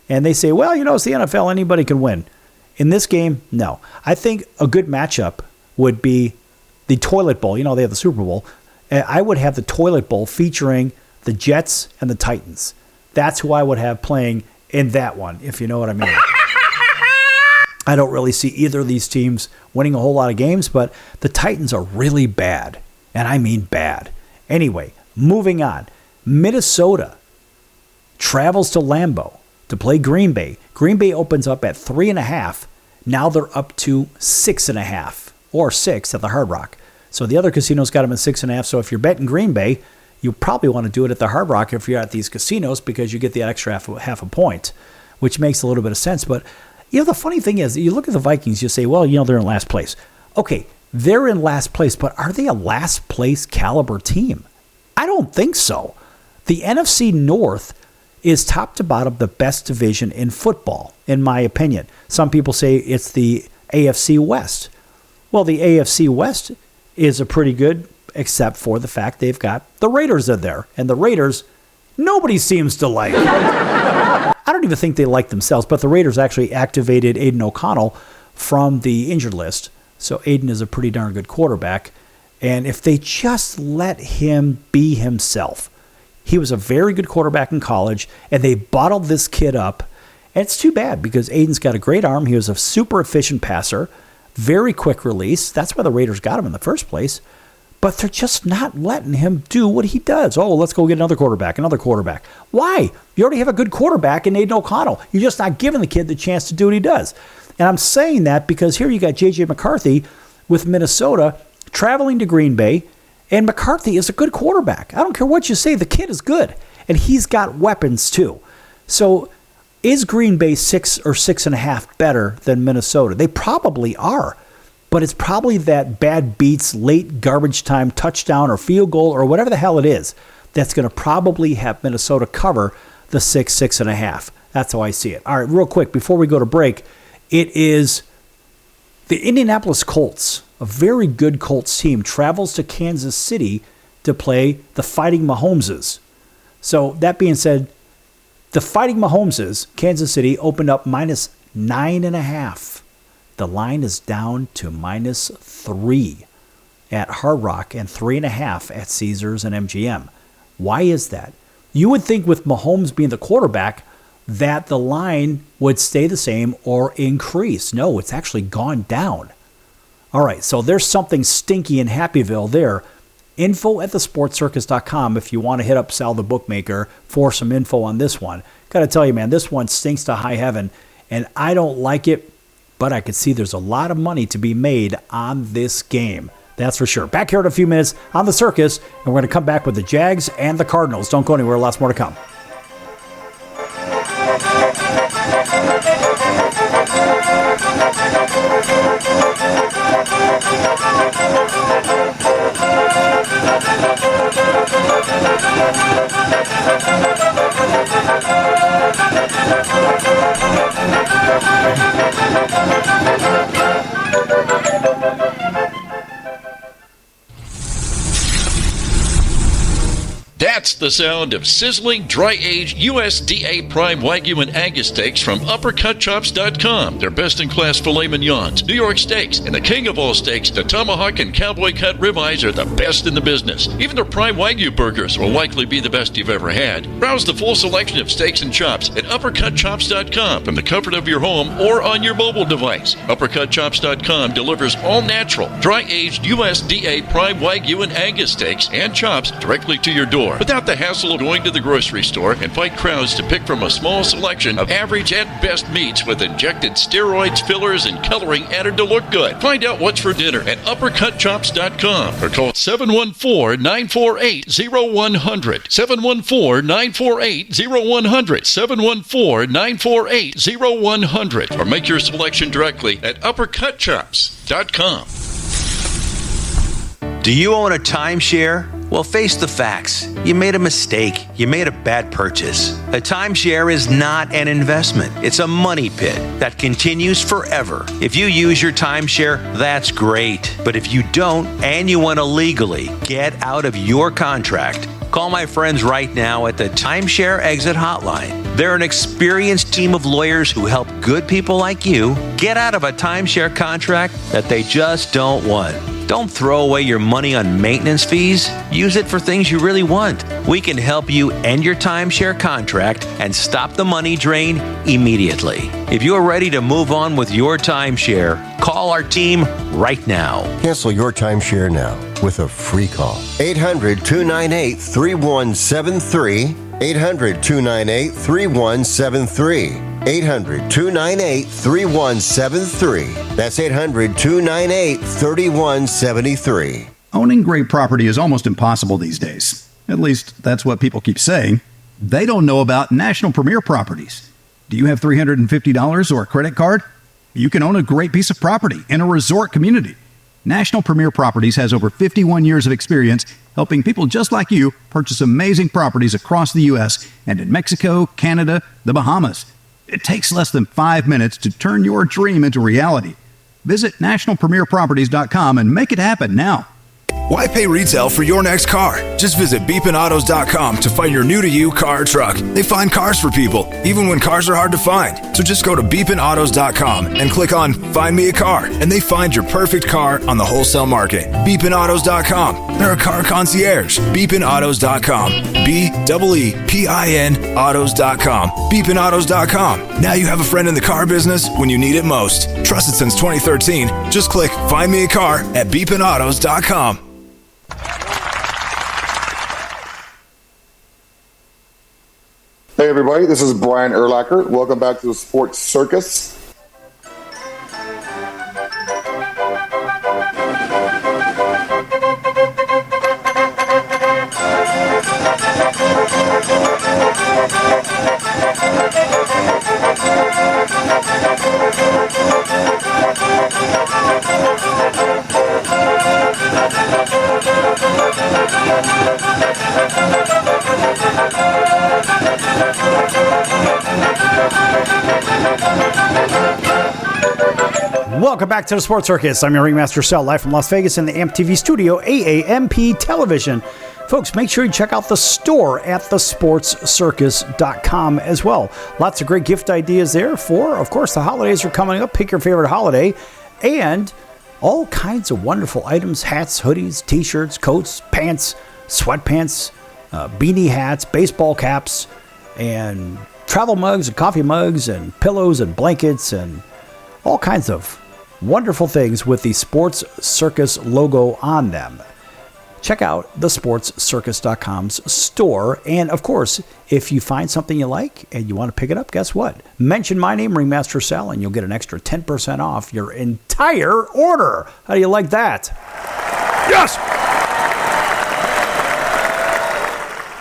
And they say, well, it's the NFL, anybody can win. In this game, no. I think a good matchup would be the Toilet Bowl. They have the Super Bowl. I would have the Toilet Bowl featuring the Jets and the Titans. That's who I would have playing in that one, if you know what I mean. I don't really see either of these teams winning a whole lot of games, but the Titans are really bad, and I mean bad. Anyway, moving on. Minnesota travels to Lambeau to play Green Bay. Green Bay opens up at 3.5. Now they're up to 6.5 or 6 at the Hard Rock. So the other casinos got them at 6.5. So if you're betting Green Bay, you probably want to do it at the Hard Rock if you're at these casinos because you get the extra half a point, which makes a little bit of sense. But the funny thing is, you look at the Vikings, you say, well, they're in last place. Okay, they're in last place, but are they a last place caliber team? I don't think so. The NFC North is top to bottom the best division in football, in my opinion. Some people say it's the AFC West. Well, the AFC West is a pretty good, except for the fact they've got the Raiders in there. And the Raiders, nobody seems to like. I don't even think they like themselves, but the Raiders actually activated Aiden O'Connell from the injured list. So Aiden is a pretty darn good quarterback. And if they just let him be himself, he was a very good quarterback in college, and they bottled this kid up. And it's too bad because Aiden's got a great arm. He was a super efficient passer, very quick release. That's why the Raiders got him in the first place. But they're just not letting him do what he does. Oh, let's go get another quarterback. Why? You already have a good quarterback in Aiden O'Connell. You're just not giving the kid the chance to do what he does. And I'm saying that because here you got J.J. McCarthy with Minnesota traveling to Green Bay, and McCarthy is a good quarterback. I don't care what you say. The kid is good, and he's got weapons too. So is Green Bay 6 or 6.5 better than Minnesota? They probably are. But it's probably that bad beats, late garbage time touchdown or field goal or whatever the hell it is that's going to probably have Minnesota cover the 6.5. That's how I see it. All right, real quick, before we go to break, it is the Indianapolis Colts, a very good Colts team, travels to Kansas City to play the Fighting Mahomeses. So that being said, the Fighting Mahomeses, Kansas City, opened up minus 9.5. The line is down to minus 3 at Hard Rock and 3.5 at Caesars and MGM. Why is that? You would think with Mahomes being the quarterback that the line would stay the same or increase. No, it's actually gone down. All right, so there's something stinky in Happyville there. Info at thesportcircus.com if you want to hit up Sal the bookmaker for some info on this one. Got to tell you, man, this one stinks to high heaven, and I don't like it, but I could see there's a lot of money to be made on this game. That's for sure. Back here in a few minutes on the Circus, and we're going to come back with the Jags and the Cardinals. Don't go anywhere. Lots more to come. That's the sound of sizzling, dry-aged USDA Prime Wagyu and Angus steaks from UpperCutChops.com. Their best-in-class filet mignons, New York steaks, and the king of all steaks, the tomahawk and cowboy cut ribeyes are the best in the business. Even their Prime Wagyu burgers will likely be the best you've ever had. Browse the full selection of steaks and chops at UpperCutChops.com from the comfort of your home or on your mobile device. UpperCutChops.com delivers all-natural, dry-aged USDA Prime Wagyu and Angus steaks and chops directly to your door, without the hassle of going to the grocery store and fight crowds to pick from a small selection of average at best meats with injected steroids, fillers, and coloring added to look good. Find out what's for dinner at UpperCutChops.com or call 714-948-0100. 714-948-0100. 714-948-0100. Or make your selection directly at UpperCutChops.com. Do you own a timeshare? Well, face the facts. You made a mistake. You made a bad purchase. A timeshare is not an investment. It's a money pit that continues forever. If you use your timeshare, that's great. But if you don't and you want to legally get out of your contract, call my friends right now at the Timeshare Exit Hotline. They're an experienced team of lawyers who help good people like you get out of a timeshare contract that they just don't want. Don't throw away your money on maintenance fees. Use it for things you really want. We can help you end your timeshare contract and stop the money drain immediately. If you're ready to move on with your timeshare, call our team right now. Cancel your timeshare now with a free call. 800-298-3173. 800-298-3173. 800-298-3173. That's 800-298-3173. Owning great property is almost impossible these days. At least, that's what people keep saying. They don't know about National Premier Properties. Do you have $350 or a credit card? You can own a great piece of property in a resort community. National Premier Properties has over 51 years of experience helping people just like you purchase amazing properties across the U.S. and in Mexico, Canada, the Bahamas. It takes less than 5 minutes to turn your dream into reality. Visit nationalpremierproperties.com and make it happen now. Why pay retail for your next car? Just visit beepinautos.com to find your new-to-you car or truck. They find cars for people, even when cars are hard to find. So just go to beepinautos.com and click on Find Me a Car, and they find your perfect car on the wholesale market. Beepinautos.com. They're a car concierge. Beepinautos.com. BEEPIN autos.com. Beepinautos.com. Now you have a friend in the car business when you need it most. Trusted since 2013. Just click Find Me a Car at beepinautos.com. Hey everybody, this is Brian Urlacher. Welcome back to the Sports Circus. Welcome back to the Sports Circus. I'm your ringmaster Sal, live from Las Vegas in the AMP TV studio, AAMP Television. Folks, make sure you check out the store at thesportscircus.com as well. Lots of great gift ideas there for, of course, the holidays are coming up. Pick your favorite holiday. And all kinds of wonderful items, hats, hoodies, t-shirts, coats, pants, sweatpants, beanie hats, baseball caps, and travel mugs and coffee mugs and pillows and blankets and all kinds of wonderful things with the Sports Circus logo on them. Check out thesportscircus.com's store. And of course, if you find something you like and you want to pick it up, guess what? Mention my name, Ringmaster Sal, and you'll get an extra 10% off your entire order. How do you like that? Yes!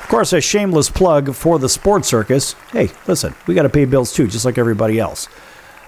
Of course, a shameless plug for the Sports Circus. Hey, listen, we got to pay bills too, just like everybody else.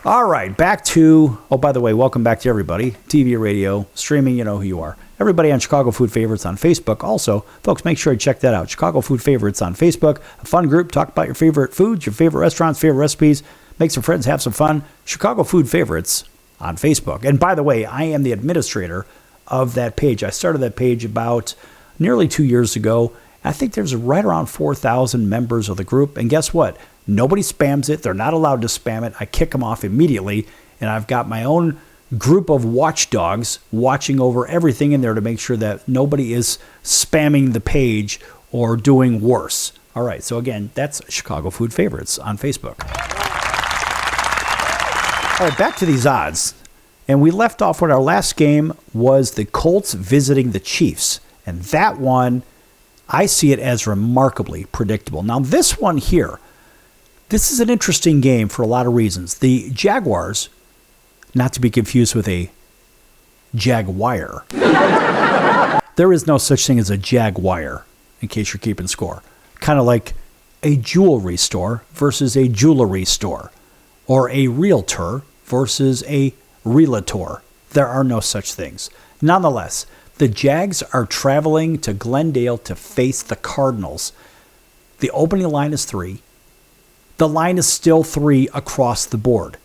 All right, back to, oh, by the way, welcome back to everybody. TV, radio, streaming, you know who you are. Everybody on Chicago Food Favorites on Facebook. Also, folks, make sure you check that out. Chicago Food Favorites on Facebook. A fun group. Talk about your favorite foods, your favorite restaurants, favorite recipes. Make some friends, have some fun. Chicago Food Favorites on Facebook. And by the way, I am the administrator of that page. I started that page about nearly 2 years ago. I think there's right around 4,000 members of the group. And guess what? Nobody spams it. They're not allowed to spam it. I kick them off immediately. And I've got my own group of watchdogs watching over everything in there to make sure that nobody is spamming the page or doing worse. All right. So again, that's Chicago Food Favorites on Facebook. All right. Back to these odds. And we left off with our last game was the Colts visiting the Chiefs. And that one, I see it as remarkably predictable. Now, this one here, this is an interesting game for a lot of reasons. The Jaguars, not to be confused with a Jaguar. There is no such thing as a Jaguar, in case you're keeping score. Kind of like a jewelry store versus a jewelry store, or a realtor versus a realtor. There are no such things. Nonetheless, the Jags are traveling to Glendale to face the Cardinals. The opening line is 3. The line is still 3 across the board.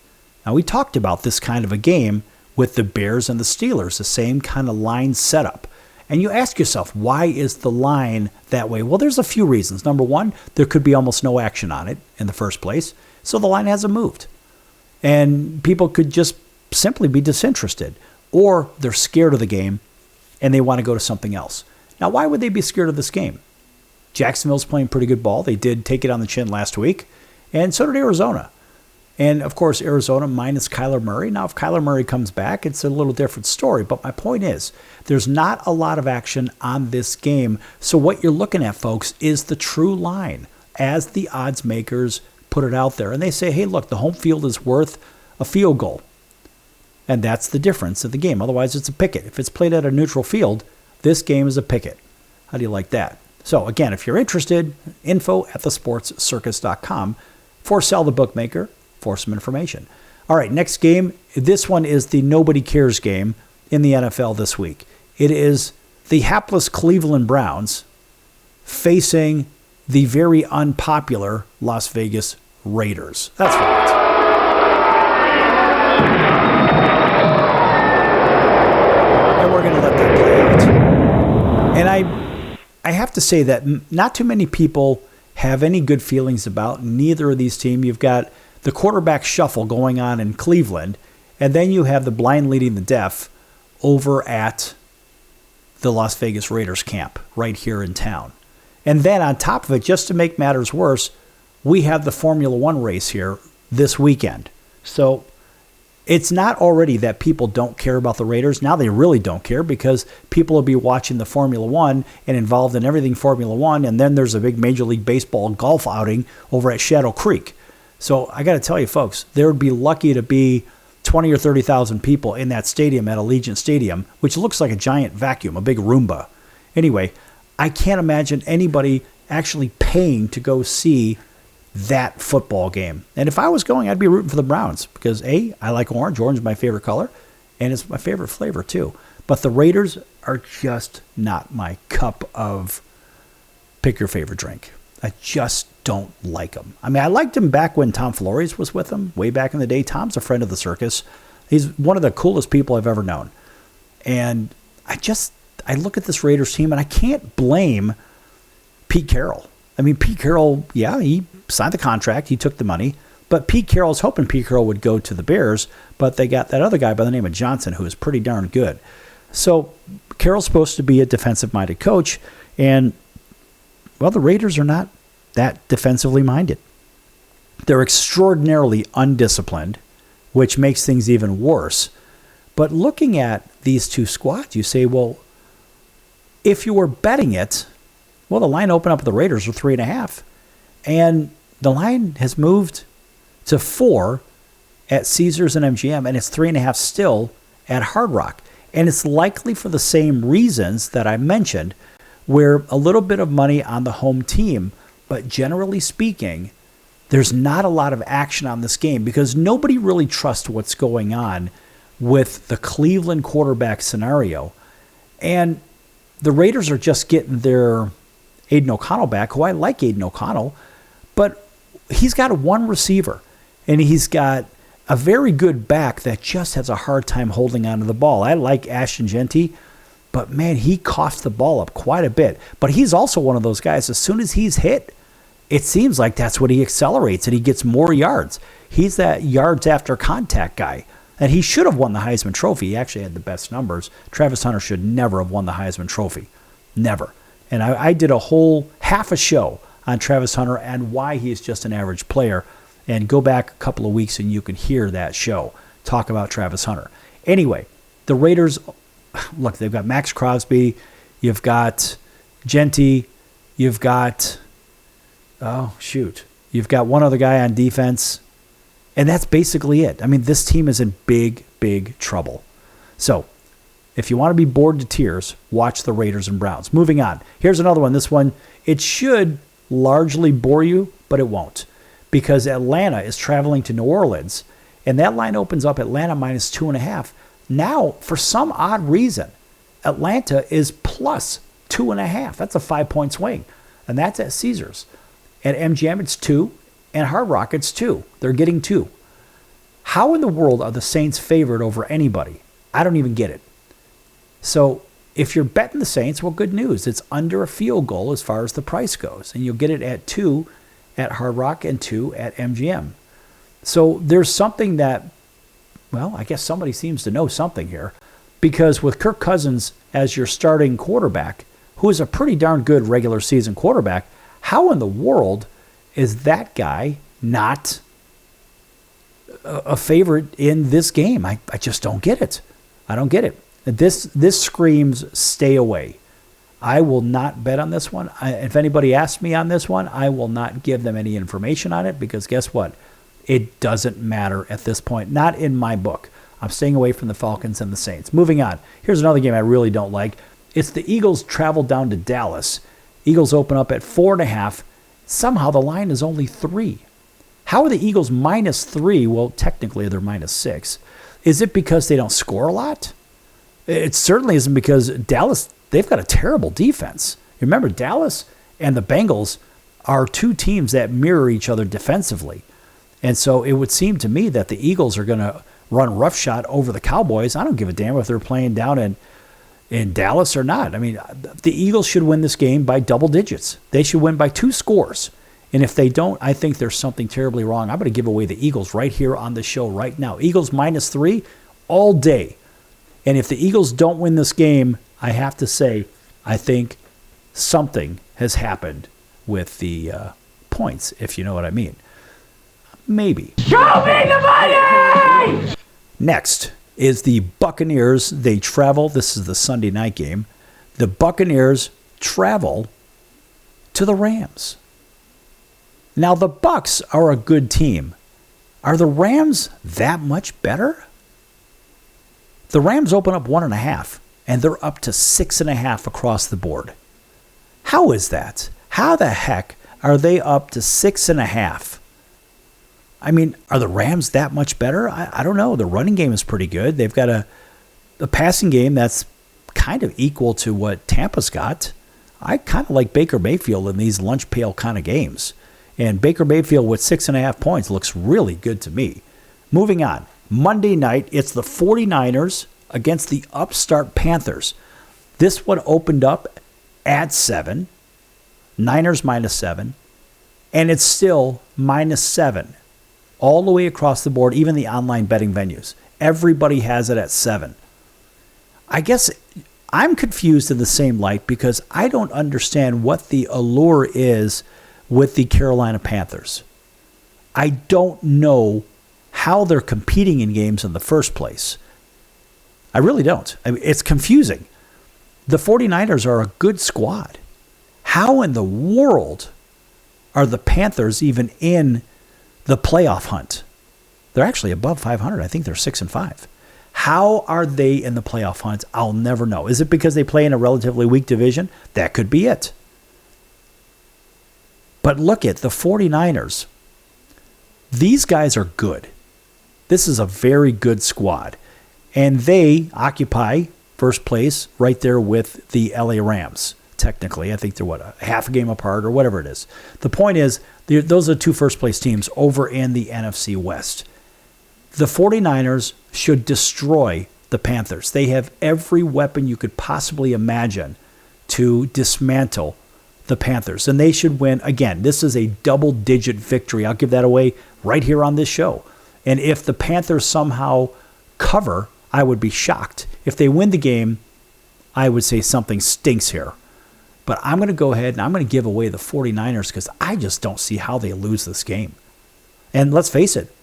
Now, we talked about this kind of a game with the Bears and the Steelers, the same kind of line setup. And you ask yourself, why is the line that way? Well, there's a few reasons. Number one, there could be almost no action on it in the first place, so the line hasn't moved. And people could just simply be disinterested, or they're scared of the game and they want to go to something else. Now, why would they be scared of this game? Jacksonville's playing pretty good ball. They did take it on the chin last week, and so did Arizona. And, of course, Arizona minus Kyler Murray. Now, if Kyler Murray comes back, it's a little different story. But my point is, there's not a lot of action on this game. So what you're looking at, folks, is the true line as the odds makers put it out there. And they say, hey, look, the home field is worth a field goal. And that's the difference of the game. Otherwise, it's a picket. If it's played at a neutral field, this game is a picket. How do you like that? So, again, if you're interested, info at thesportscircus.com for Sal the Bookmaker for some information. All right, next game. This one is the nobody cares game in the NFL this week. It is the hapless Cleveland Browns facing the very unpopular Las Vegas Raiders. That's right. And we're going to let that play out. And I have to say that not too many people have any good feelings about neither of these teams. You've got the quarterback shuffle going on in Cleveland, and then you have the blind leading the deaf over at the Las Vegas Raiders camp right here in town. And then on top of it, just to make matters worse, we have the Formula One race here this weekend. So it's not already that people don't care about the Raiders. Now they really don't care because people will be watching the Formula One and involved in everything Formula One. And then there's a big Major League Baseball golf outing over at Shadow Creek. So I got to tell you, folks, there would be lucky to be 20 or 30,000 people in that stadium at Allegiant Stadium, which looks like a giant vacuum, a big Roomba. Anyway, I can't imagine anybody actually paying to go see that football game. And if I was going, I'd be rooting for the Browns because, A, I like orange. Orange is my favorite color, and it's my favorite flavor, too. But the Raiders are just not my cup of pick your favorite drink. I just don't like them. I mean, I liked him back when Tom Flores was with them, way back in the day. Tom's a friend of the circus. He's one of the coolest people I've ever known. And I just I look at this Raiders team, and I can't blame Pete Carroll. I mean, Pete Carroll, yeah, he signed the contract. He took the money. But Pete Carroll was hoping Pete Carroll would go to the Bears, but they got that other guy by the name of Johnson, who is pretty darn good. So Carroll's supposed to be a defensive-minded coach, and, well, the Raiders are not that defensively minded. They're extraordinarily undisciplined, which makes things even worse. But looking at these two squads, you say, well, if you were betting it, well, the line opened up with the Raiders for 3.5. And the line has moved to 4 at Caesars and MGM, and it's 3.5 still at Hard Rock. And it's likely for the same reasons that I mentioned, where a little bit of money on the home team, but generally speaking, there's not a lot of action on this game because nobody really trusts what's going on with the Cleveland quarterback scenario. And the Raiders are just getting their Aiden O'Connell back, who I like Aiden O'Connell, but he's got one receiver, and he's got a very good back that just has a hard time holding onto the ball. I like Ashton Genty, but man, he coughs the ball up quite a bit. But he's also one of those guys, as soon as he's hit, it seems like that's what he accelerates, and he gets more yards. He's that yards after contact guy. And he should have won the Heisman Trophy. He actually had the best numbers. Travis Hunter should never have won the Heisman Trophy. Never. And I did a whole half a show on Travis Hunter and why he is just an average player. And go back a couple of weeks and you can hear that show talk about Travis Hunter. Anyway, the Raiders, look, they've got Max Crosby. You've got Genty. You've got, you've got one other guy on defense. And that's basically it. I mean, this team is in big, big trouble. So, if you want to be bored to tears, watch the Raiders and Browns. Moving on. Here's another one. This one, it should largely bore you, but it won't. Because Atlanta is traveling to New Orleans, and that line opens up Atlanta minus 2.5. Now, for some odd reason, Atlanta is plus 2.5. That's a 5-point swing. And that's at Caesars. At MGM, it's 2. And Hard Rock, it's 2. They're getting 2. How in the world are the Saints favored over anybody? I don't even get it. So if you're betting the Saints, well, good news. It's under a field goal as far as the price goes. And you'll get it at 2 at Hard Rock and 2 at MGM. So there's something that, well, I guess somebody seems to know something here. Because with Kirk Cousins as your starting quarterback, who is a pretty darn good regular season quarterback, how in the world is that guy not a favorite in this game? I just don't get it. I don't get it. This screams stay away. I will not bet on this one. If anybody asks me on this one, I will not give them any information on it because guess what? It doesn't matter at this point. Not in my book. I'm staying away from the Falcons and the Saints. Moving on. Here's another game I really don't like. It's the Eagles travel down to Dallas. Eagles open up at 4.5. Somehow the line is only 3. How are the Eagles minus 3? Well, technically they're minus 6. Is it because they don't score a lot? It certainly isn't because Dallas, they've got a terrible defense. Remember, Dallas and the Bengals are two teams that mirror each other defensively. And so it would seem to me that the Eagles are going to run roughshod over the Cowboys. I don't give a damn if they're playing down in Dallas or not. I mean, the Eagles should win this game by double digits. They should win by 2 scores. And if they don't, I think there's something terribly wrong. I'm going to give away the Eagles right here on the show right now. Eagles minus 3 all day. And if the Eagles don't win this game, I have to say, I think something has happened with the points, if you know what I mean. Maybe. Show me the money! Next is the Buccaneers. They travel. This is the Sunday night game. The Buccaneers travel to the Rams. Now, the Bucs are a good team. Are the Rams that much better? The Rams open up 1.5, and they're up to 6.5 across the board. How is that? How the heck are they up to 6.5? I mean, are the Rams that much better? I don't know. The running game is pretty good. They've got a passing game that's kind of equal to what Tampa's got. I kind of like Baker Mayfield in these lunch pail kind of games. And Baker Mayfield with 6.5 points looks really good to me. Moving on. Monday night, it's the 49ers against the upstart Panthers. This one opened up at 7, Niners -7, and it's still -7 all the way across the board, even the online betting venues. Everybody has it at 7. I guess I'm confused in the same light because I don't understand what the allure is with the Carolina Panthers. I don't know how they're competing in games in the first place. I really don't. I mean, it's confusing. The 49ers are a good squad. How in the world are the Panthers even in the playoff hunt? They're actually above 500. I think they're 6-5. How are they in the playoff hunt? I'll never know. Is it because they play in a relatively weak division? That could be it. But look at the 49ers. These guys are good. This is a very good squad. And they occupy first place right there with the LA Rams. Technically, I think they're a half a game apart or whatever it is. The point is, those are two first place teams over in the NFC West. The 49ers should destroy the Panthers. They have every weapon you could possibly imagine to dismantle the Panthers. And they should win. Again, this is a double-digit victory. I'll give that away right here on this show. And if the Panthers somehow cover, I would be shocked. If they win the game, I would say something stinks here. But I'm going to go ahead and I'm going to give away the 49ers because I just don't see how they lose this game. And let's face it,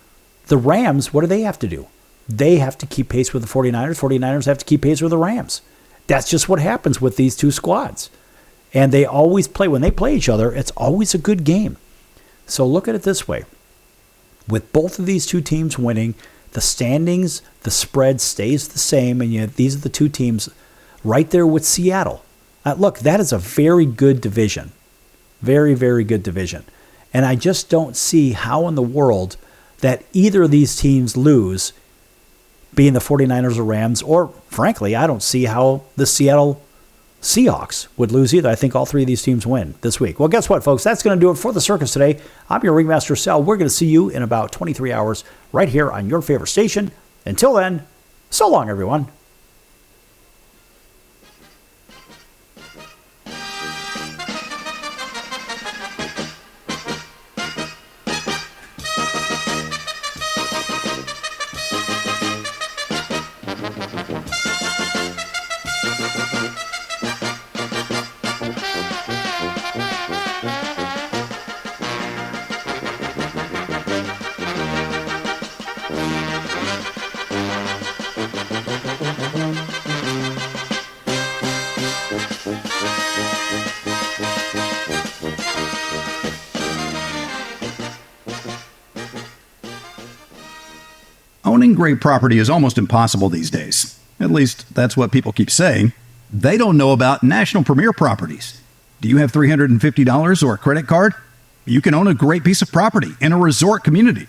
the Rams, what do they have to do? They have to keep pace with the 49ers. 49ers have to keep pace with the Rams. That's just what happens with these two squads. And they always play, when they play each other, it's always a good game. So look at it this way. With both of these two teams winning, the standings, the spread stays the same, and these are the two teams right there with Seattle. Look, that is a very good division. Very, very good division. And I just don't see how in the world that either of these teams lose, being the 49ers or Rams, or frankly, I don't see how the Seattle Seahawks would lose either. I think all three of these teams win this week. Well, guess what, folks? That's going to do it for the circus today. I'm your Ringmaster Sal. We're going to see you in about 23 hours right here on your favorite station. Until then, so long, everyone. Owning great property is almost impossible these days. At least, that's what people keep saying. They don't know about National Premier Properties. Do you have $350 or a credit card? You can own a great piece of property in a resort community.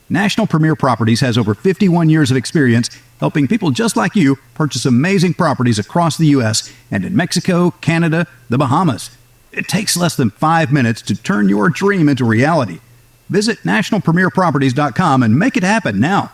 National Premier Properties has over 51 years of experience helping people just like you purchase amazing properties across the U.S. and in Mexico, Canada, the Bahamas. It takes less than 5 minutes to turn your dream into reality. Visit nationalpremierproperties.com and make it happen now.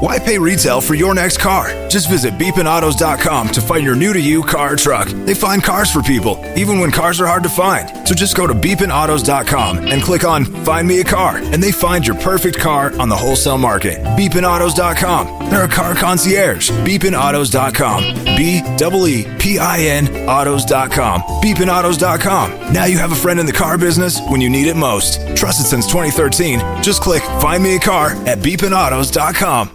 Why pay retail for your next car? Just visit beepinautos.com to find your new-to-you car or truck. They find cars for people, even when cars are hard to find. So just go to beepinautos.com and click on Find Me a Car, and they find your perfect car on the wholesale market. Beepinautos.com. They're a car concierge. Beepinautos.com. B-E-E-P-I-N autos.com. Beepinautos.com. Now you have a friend in the car business when you need it most. Trusted since 2013. Just click Find Me a Car at beepinautos.com.